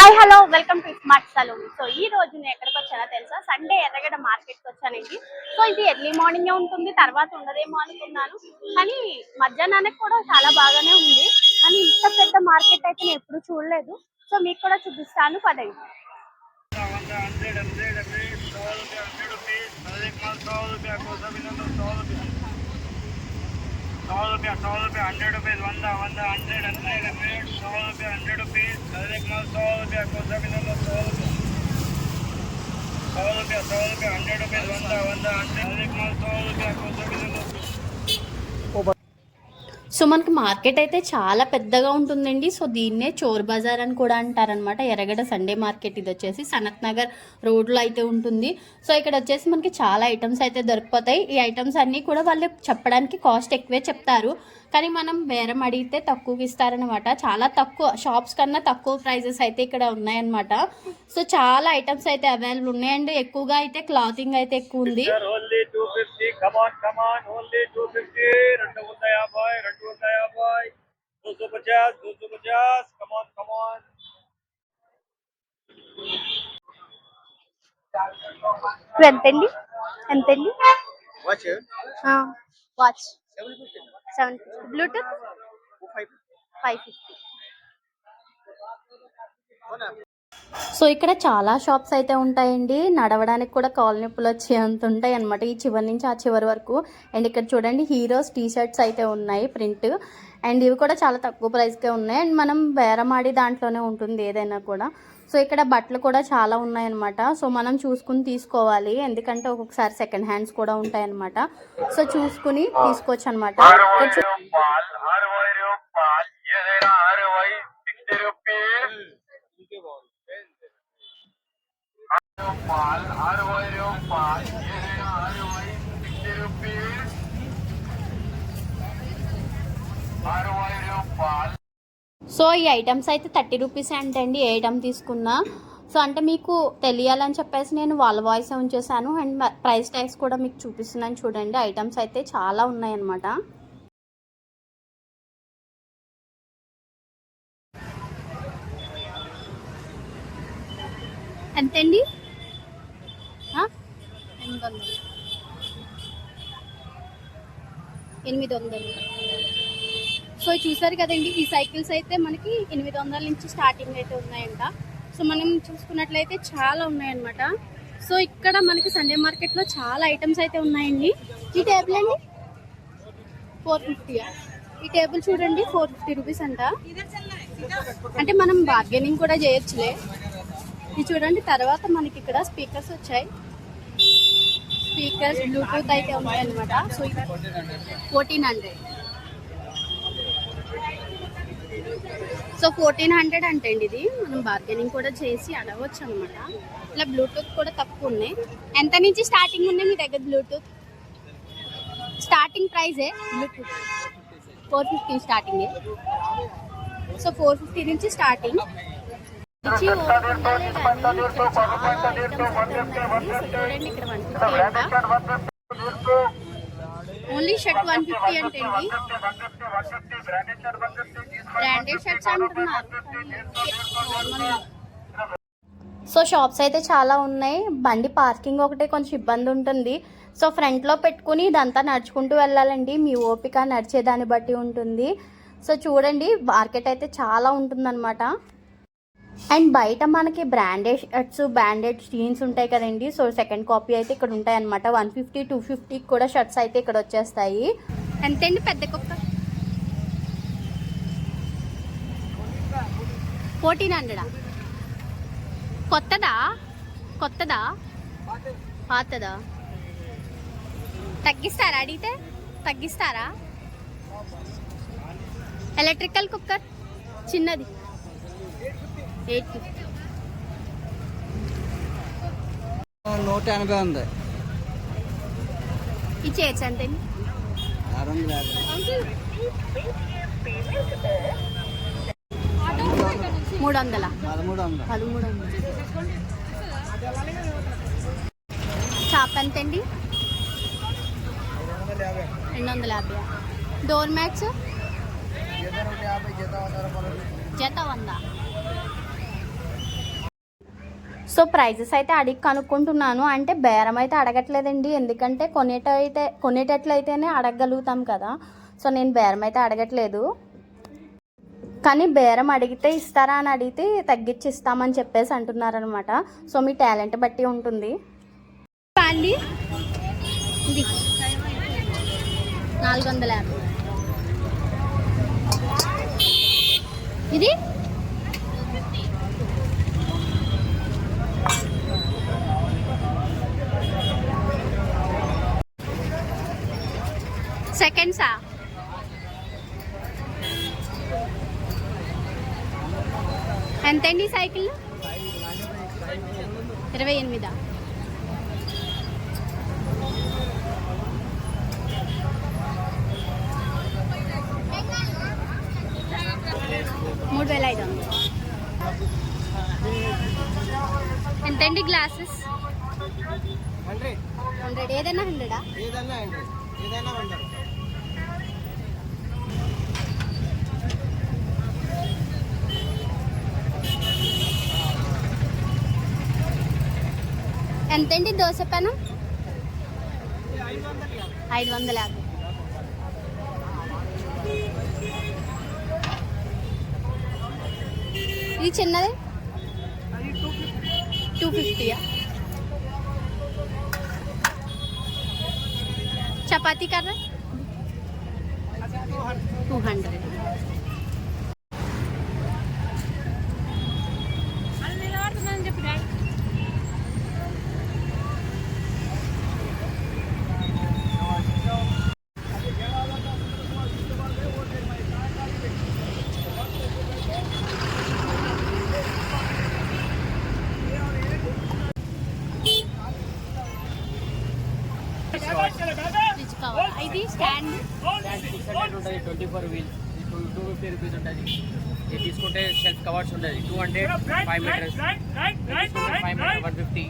Hi hello welcome to smart salon. So ఈ రోజు నేను ఎక్కడికి వచ్చానో తెలుసా? సండే ఎర్రగడ్డ మార్కెట్కి వచ్చానండి. సో ఇది ఎర్లీ మార్నింగే ఉంటుంది, తర్వాత ఉండదేమో అనుకున్నాను, కానీ మధ్యాహ్నానికి కూడా చాలా బాగానే ఉంది. కానీ ఇంత పెద్ద మార్కెట్ అయితే నేను ఎప్పుడు చూడలేదు. సో మీకు కూడా చూపిస్తాను, పదండి. ₹100, ₹100, 100, 100, 100, 100, ₹100, ₹100, कोसा भी ₹100, ₹100, 100, ₹100, 100, कोसा भी సో మనకి మార్కెట్ అయితే చాలా పెద్దగా ఉంటుందండి. సో దీన్నే చోర్ బజార్ అని కూడా అంటారనమాట. ఎర్రగడ్డ సండే మార్కెట్ ఇది వచ్చేసి సనత్ నగర్ రోడ్లో అయితే ఉంటుంది. సో ఇక్కడ వచ్చేసి మనకి చాలా ఐటమ్స్ అయితే దొరికిపోతాయి. ఈ ఐటమ్స్ అన్నీ కూడా వాళ్ళు చెప్పడానికి కాస్ట్ ఎక్కువే చెప్తారు, కానీ మనం బేరం అడిగితే తక్కువకి ఇస్తారనమాట. చాలా తక్కువ, షాప్స్ కన్నా తక్కువ ప్రైజెస్ అయితే ఇక్కడ ఉన్నాయన్నమాట. సో చాలా ఐటమ్స్ అయితే అవైలబుల్ ఉన్నాయండి. ఎక్కువగా అయితే క్లాతింగ్ అయితే ఎక్కువ ఉంది. ఎంతండి ఎంతండి వాచ్? 750. బ్లూటూత్ 550. సో ఇక్కడ చాలా షాప్స్ అయితే ఉంటాయండి. నడవడానికి కూడా కాలు నొప్పులు వచ్చేంత ఉంటాయి అనమాట, ఈ చివరి నుంచి ఆ చివరి వరకు. అండ్ ఇక్కడ చూడండి హీరోస్ టీ షర్ట్స్ అయితే ఉన్నాయి ప్రింట్, అండ్ ఇవి కూడా చాలా తక్కువ ప్రైస్కే ఉన్నాయి. అండ్ మనం బేరమాడి దాంట్లోనే ఉంటుంది ఏదైనా కూడా. సో ఇక్కడ బట్టలు కూడా చాలా ఉన్నాయన్నమాట. సో మనం చూసుకుని తీసుకోవాలి, ఎందుకంటే ఒక్కొక్కసారి సెకండ్ హ్యాండ్స్ కూడా ఉంటాయన్నమాట. సో చూసుకుని తీసుకోవచ్చు అనమాట. సో ఈ ఐటమ్స్ అయితే 30 రూపీస్ అంటండి ఏ ఐటమ్ తీసుకున్నా. సో అంటే మీకు తెలియాలని చెప్పేసి నేను వాళ్ళ వాయిస్ ఉంచేసాను. అండ్ ప్రైస్ ట్యాగ్స్ కూడా మీకు చూపిస్తున్నాను చూడండి. ఐటమ్స్ అయితే చాలా ఉన్నాయన్నమాట. ఎంతండి? 800. సో చూసారు కదండి, ఈ సైకిల్స్ అయితే మనకి 800 నుంచి స్టార్టింగ్ అయితే ఉన్నాయంట. సో మనం చూసుకున్నట్లయితే చాలా ఉన్నాయన్నమాట. సో ఇక్కడ మనకి సండే మార్కెట్లో చాలా ఐటమ్స్ అయితే ఉన్నాయండి. ఈ టేబుల్ అండి 450. ఈ టేబుల్ చూడండి 450 రూపీస్ అంట. అంటే మనం బార్గెనింగ్ కూడా చేయొచ్చులే. ఇది చూడండి. తర్వాత మనకి ఇక్కడ స్పీకర్స్ వచ్చాయి, స్పీకర్స్ బ్లూటూత్ అయితే ఉన్నాయన్నమాట. సో 1400. సో 1400 అంటే అండి ఇది మనం బార్గెనింగ్ కూడా చేసి అడగవచ్చు అనమాట. ఇలా బ్లూటూత్ కూడా తక్కువ ఉన్నాయి. ఎంత నుంచి స్టార్టింగ్ ఉన్నాయి మీ దగ్గర బ్లూటూత్? స్టార్టింగ్ ప్రైజే బ్లూటూత్ 450 స్టార్టింగే. సో 450 నుంచి స్టార్టింగ్. చూడండి ఇక్కడ 150 ఓన్లీ షర్ట్ 150 అంటే అండి. బ్రాండెడ్ షర్ట్స్ అంటున్నారు. సో షాప్స్ అయితే చాలా ఉన్నాయి. బండి పార్కింగ్ ఒకటే కొంచెం ఇబ్బంది ఉంటుంది. సో ఫ్రంట్లో పెట్టుకుని ఇదంతా నడుచుకుంటూ వెళ్ళాలండి. మీ ఓపిక నడిచేదాన్ని బట్టి ఉంటుంది. సో చూడండి మార్కెట్ అయితే చాలా ఉంటుందన్నమాట. అండ్ బయట మనకి బ్రాండెడ్ షర్ట్స్, బ్రాండెడ్ జీన్స్ ఉంటాయి కదండి. సో సెకండ్ కాపీ అయితే ఇక్కడ ఉంటాయి అనమాట. 150, 250 కూడా షర్ట్స్ అయితే ఇక్కడ వచ్చేస్తాయి. ఎంతండి పెద్ద కుక్క? 1400. కొత్తదా పాతదా? తగ్గిస్తారా? అడిగితే తగ్గిస్తారా? ఎలక్ట్రికల్ కుక్కర్ చిన్నది 850. 180 ఉంది. ఈ చైర్స్ అంతే 650. 300. 1300. చాప్ ఎంతండి? 250. డోర్ మ్యాట్స్ జత 100. సో ప్రైజెస్ అయితే అడిగి కనుక్కుంటున్నాను. అంటే బేరం అయితే అడగట్లేదండి, ఎందుకంటే కొనేటట్లయితేనే అడగగలుగుతాం కదా. సో నేను బేరం అయితే అడగట్లేదు, కానీ బేరం అడిగితే ఇస్తారా అని అడిగితే తగ్గించి ఇస్తామని చెప్పేసి అంటున్నారనమాట. సో మీ టాలెంట్ బట్టి ఉంటుంది అండి. ఇది 450, ఇది సెకండ్సా? ఎంతండి సైకిల్? 28. 3500. ఎంతండి గ్లాసెస్? 100. ఏదైనా 100ఆ? ఏదైనా 100. ఎంతండి దోశ పెనం? 550. ఇది చిన్నది 250. చపాతీ కర్ర 200. ఇది స్టాండ్ 24 వీల్ 250 రూపీస్ ఉంటుంది. ఇది తీసుకుంటే షెల్ఫ్ కవర్స్ ఉంటుంది 200, 5 meters 5 meter 150,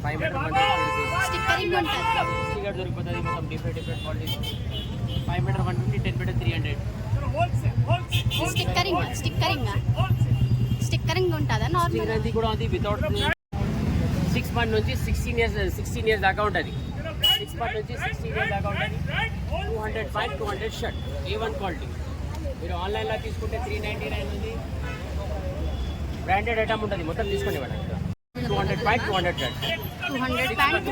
5 meter 150 rupees. Stickering ఉంటుంది. స్టిక్కర్ దొరికిపోతుంది మొత్తం different qualities. 5 meter 150, 10 meter 300. Stickering ఉంటుందా నార్మల్? అది కూడా అది వితౌట్ 6 మంత్ నుంచి 16 ఇయర్స్ దాకా ఉంటుంది. 6 మంత్ నుంచి 16 ఇయర్స్ దాకా ఉంటుంది. 200 ప్యాంట్ 200 షర్ట్ A1 క్వాలిటీ. మీరు ఆన్లైన్లో తీసుకుంటే 399 ఉంది. బ్రాండెడ్ ఐటమ్ ఉంటుంది మొత్తం తీసుకొని ఇవ్వండి. 200 pant 200 shirt 200 pant.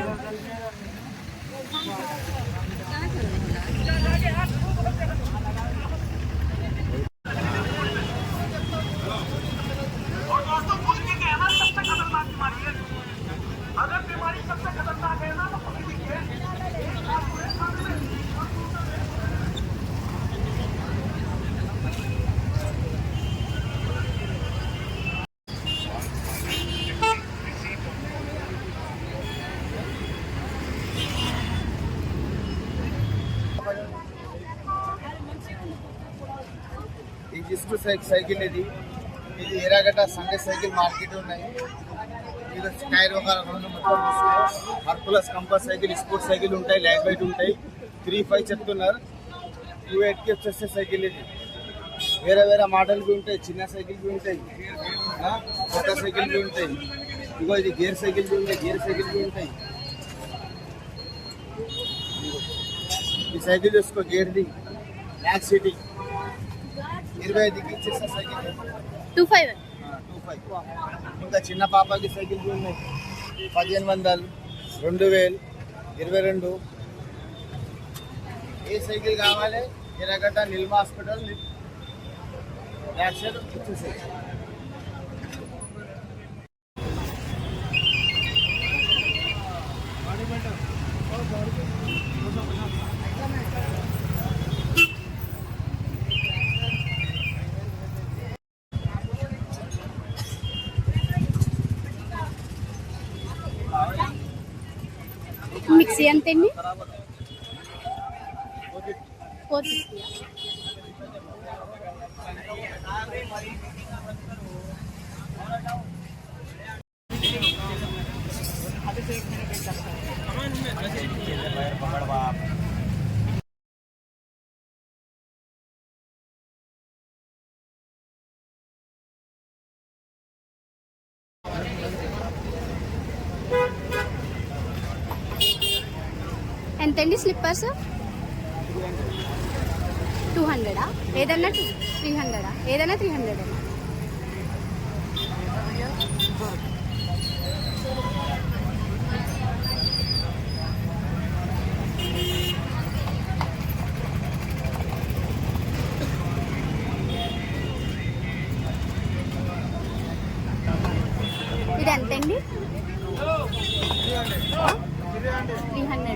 Is to cycle ఇది ఎర్రగడ్డ సండే సైకిల్ మార్కెట్ ఉన్నాయి. ఇది టైర్ ఒక 2 మొత్తం హర్కులస్ కంపస్ సైకిల్, స్పోర్ట్స్ సైకిల్ ఉంటాయి, లైట్ వెయిట్ ఉంటాయి. 3.5 చెప్తున్నారు. 2.8కి వచ్చేస్తే సైకిల్ ఇది. వేరే మోడల్ బి ఉంటాయి, చిన్న సైకిల్ బి ఉంటాయి, పెద్ద సైకిల్ బి ఉంటాయి. ఇగో ఇది గేర్ సైకిల్ బి ఉంటాయి. ఈ సైకిల్ చూసుకో, గేర్ది బ్యాక్ సీటింగ్ 25కి ఇచ్చేసిన సైకిల్ 25. ఇంకా చిన్న పాపకి సైకిల్ ఉన్నాయి 1500, 2000, 22. ఏ సైకిల్ కావాలి? ఎర్రగడ్డ నిల్మ హాస్పిటల్ బ్యాక్ సైడ్ ఇచ్చేసాయి. మిక్సీ ఎంతండి? 450. ఎంతండి స్లిప్పర్స్? 200 ఏదన్నా 300 ఏదైనా 300. ఇది ఎంతండి? 300.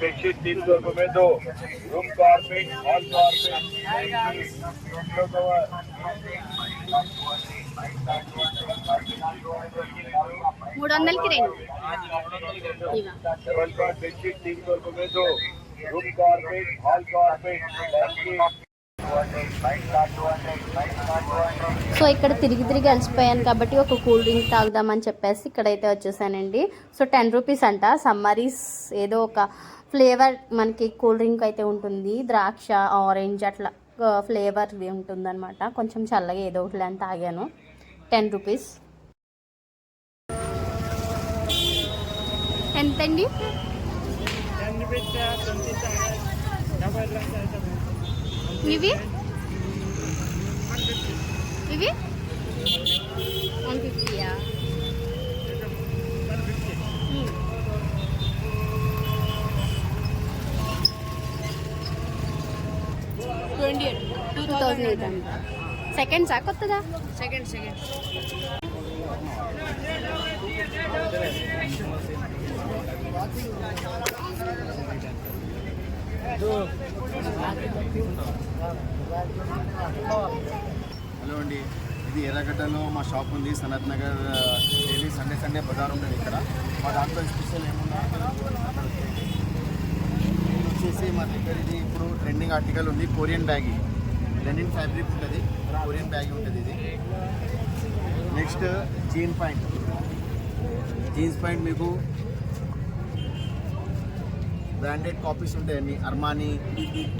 बेडशीट 300 रुपए में 2 room carpet hall carpet floor cover 300కి 2 ఇవా. डबल कॉट बेडशीट 300 रुपए में 2 room carpet hall carpet so ఇక్కడ తిరిగి అలసిపోయాను కాబట్టి ఒక కూల్ డ్రింక్ తాగుదామని చెప్పేసి ఇక్కడైతే వచ్చేసానండి. సో 10 రూపీస్ అంట. సమ్మరీస్ ఏదో ఒక ఫ్లేవర్ మనకి కూల్ డ్రింక్ అయితే ఉంటుంది, ద్రాక్ష ఆరెంజ్ అట్లా ఫ్లేవర్ ఉంటుందన్నమాట. కొంచెం చల్లగా ఏదో ఒకటి అని తాగాను. 10 రూపీస్. ఎంతండి? ఇవి 150యా? 2800. సెకండ్సా కొత్తదా? సెకండ్. హలో అండి, ఇది ఎర్రగడ్డలో మా షాప్ ఉంది. సనత్ నగర్ డైలీ సండే బజార్ ఉంటుంది ఇక్కడ. మా దాంట్లో స్పెషల్ ఏమున్నాయి వచ్చేసి మా దగ్గర ఇది ఇప్పుడు ట్రెండింగ్ ఆర్టికల్ ఉంది, కొరియన్ బ్యాగీ. లెనిన్ ఫ్యాబ్రిక్ ఉంటుంది, కొరియన్ బ్యాగీ ఉంటుంది ఇది. నెక్స్ట్ జీన్స్ పాయింట్ మీకు బ్రాండెడ్ కాపీస్ ఉంటాయండి. అర్మానీ,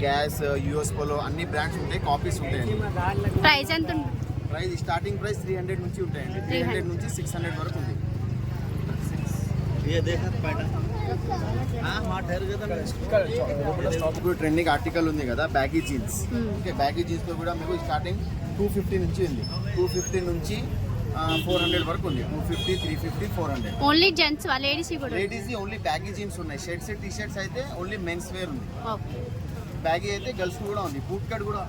గ్యాస్, యూఎస్ పోలో అన్ని బ్రాండ్స్ ఉంటాయి, కాపీస్ ఉంటాయండి. ప్రైస్ ఎంత? ప్రైస్ స్టార్టింగ్ ప్రైస్ 300 నుంచి ఉంటాయండి. 300 నుంచి 600 వరకు ఉంది. ఇప్పుడు ట్రెండింగ్ ఆర్టికల్ ఉంది కదా baggy jeans. Okay, baggy jeans లో కూడా మీకు స్టార్టింగ్ 250 నుంచి ఉంది. 250 నుంచి 400 వరకు ఉంది. 250, 350, 400. ఓన్లీ జెంట్స్ లేడీస్ కూడా? లేడీస్ ఓన్లీ బ్యాగీ జీన్స్ ఉన్నాయి. షర్ట్స్ టీ షర్ట్స్ అయితే ఓన్లీ మెన్స్ వేర్ ఉంది. ఓకే. బ్యాగీ అయితే గర్ల్స్ కూడా ఉంది. బూట్ కట్ కూడా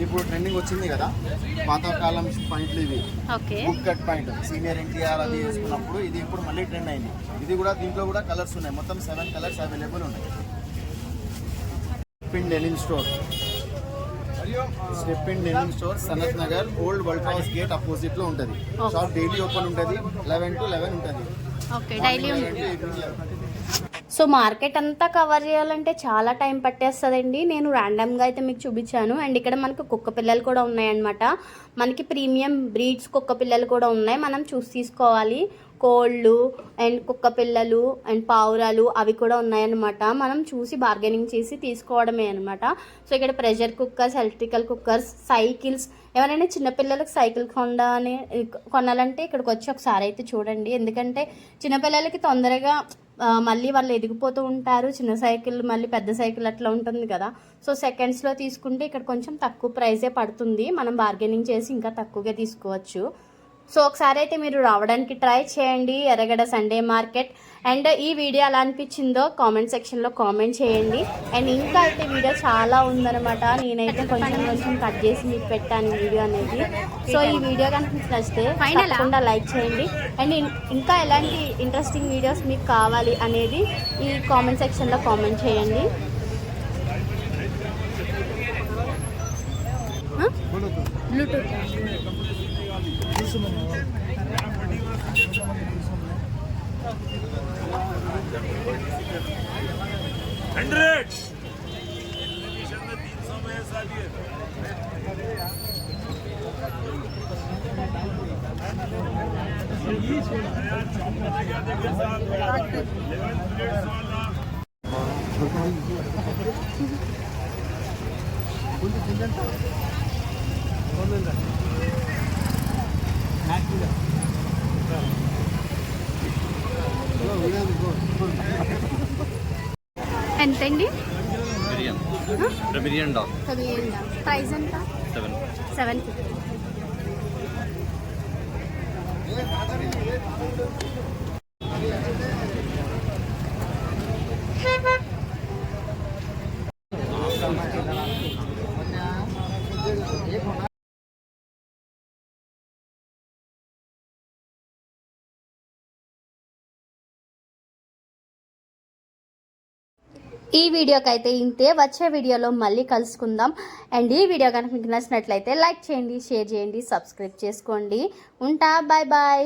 ఇప్పుడు ట్రెండింగ్ వచ్చింది కదా పాతకాలం పాయింట్లు ఇవి. Okay. Book cut point senior NTR అది వేసుకున్నప్పుడు ఇది ఇప్పుడు మళ్ళీ ట్రెండ్ అయింది. ఇది కూడా దీంట్లో కూడా కలర్స్ ఉన్నాయి, మొత్తం 7 కలర్స్ అవైలబుల్ ఉన్నాయి. Step in denim store Sanath Nagar old world house gate opposite లో ఉంటుంది. షాప్ డైలీ ఓపెన్ ఉంటుంది, 11 to 11 ఉంటుంది. ఓకే, డైలీ ఉంటుంది. సో మార్కెట్ అంతా కవర్ చేయాలంటే చాలా టైం పట్టేస్తుందండి. నేను ర్యాండమ్గా అయితే మీకు చూపించాను. అండ్ ఇక్కడ మనకు కుక్క పిల్లలు కూడా ఉన్నాయన్నమాట. మనకి ప్రీమియం బ్రీడ్స్ కుక్క పిల్లలు కూడా ఉన్నాయి, మనం చూసి తీసుకోవాలి. కోళ్ళు అండ్ కుక్క పిల్లలు అండ్ పావురాలు అవి కూడా ఉన్నాయన్నమాట. మనం చూసి బార్గెనింగ్ చేసి తీసుకోవడమే అనమాట. సో ఇక్కడ pressure cookers, electrical cookers, cycles, ఎవరైనా చిన్నపిల్లలకు సైకిల్ కొనాలంటే ఇక్కడికి వచ్చి ఒకసారి అయితే చూడండి. ఎందుకంటే చిన్నపిల్లలకి తొందరగా మళ్ళీ వాళ్ళు ఎదిగిపోతూ ఉంటారు. చిన్న సైకిల్ మళ్ళీ పెద్ద సైకిల్ అట్లా ఉంటుంది కదా. సో సెకండ్స్లో తీసుకుంటే ఇక్కడ కొంచెం తక్కువ ప్రైజే పడుతుంది. మనం బార్గెనింగ్ చేసి ఇంకా తక్కువగా తీసుకోవచ్చు. సో ఒకసారి అయితే మీరు రావడానికి ట్రై చేయండి ఎర్రగడ్డ సండే మార్కెట్. అండ్ ఈ వీడియో ఎలా అనిపించిందో కామెంట్ సెక్షన్లో కామెంట్ చేయండి. అండ్ ఇంకా అయితే వీడియో చాలా ఉందన్నమాట. నేనైతే కొంచెం కట్ చేసి మీకు పెట్టాను వీడియో అనేది. సో ఈ వీడియో కనుక మీకు నచ్చితే తప్పకుండా లైక్ చేయండి. అండ్ ఇంకా ఎలాంటి ఇంట్రెస్టింగ్ వీడియోస్ మీకు కావాలి అనేది ఈ కామెంట్ సెక్షన్లో కామెంట్ చేయండి. బ్లూటూత్ ఎంతండి? బిర్యానీ డాగ్ ప్రైస్ ఎంత? 750. ఈ వీడియోకి అయితే ఇంతే. వచ్చే వీడియోలో మళ్ళీ కలుసుకుందాం. అండ్ ఈ వీడియో కనుక మీకు నచ్చినట్లయితే లైక్ చేయండి, షేర్ చేయండి, సబ్స్క్రైబ్ చేసుకోండి. ఉంటా, బాయ్ బాయ్.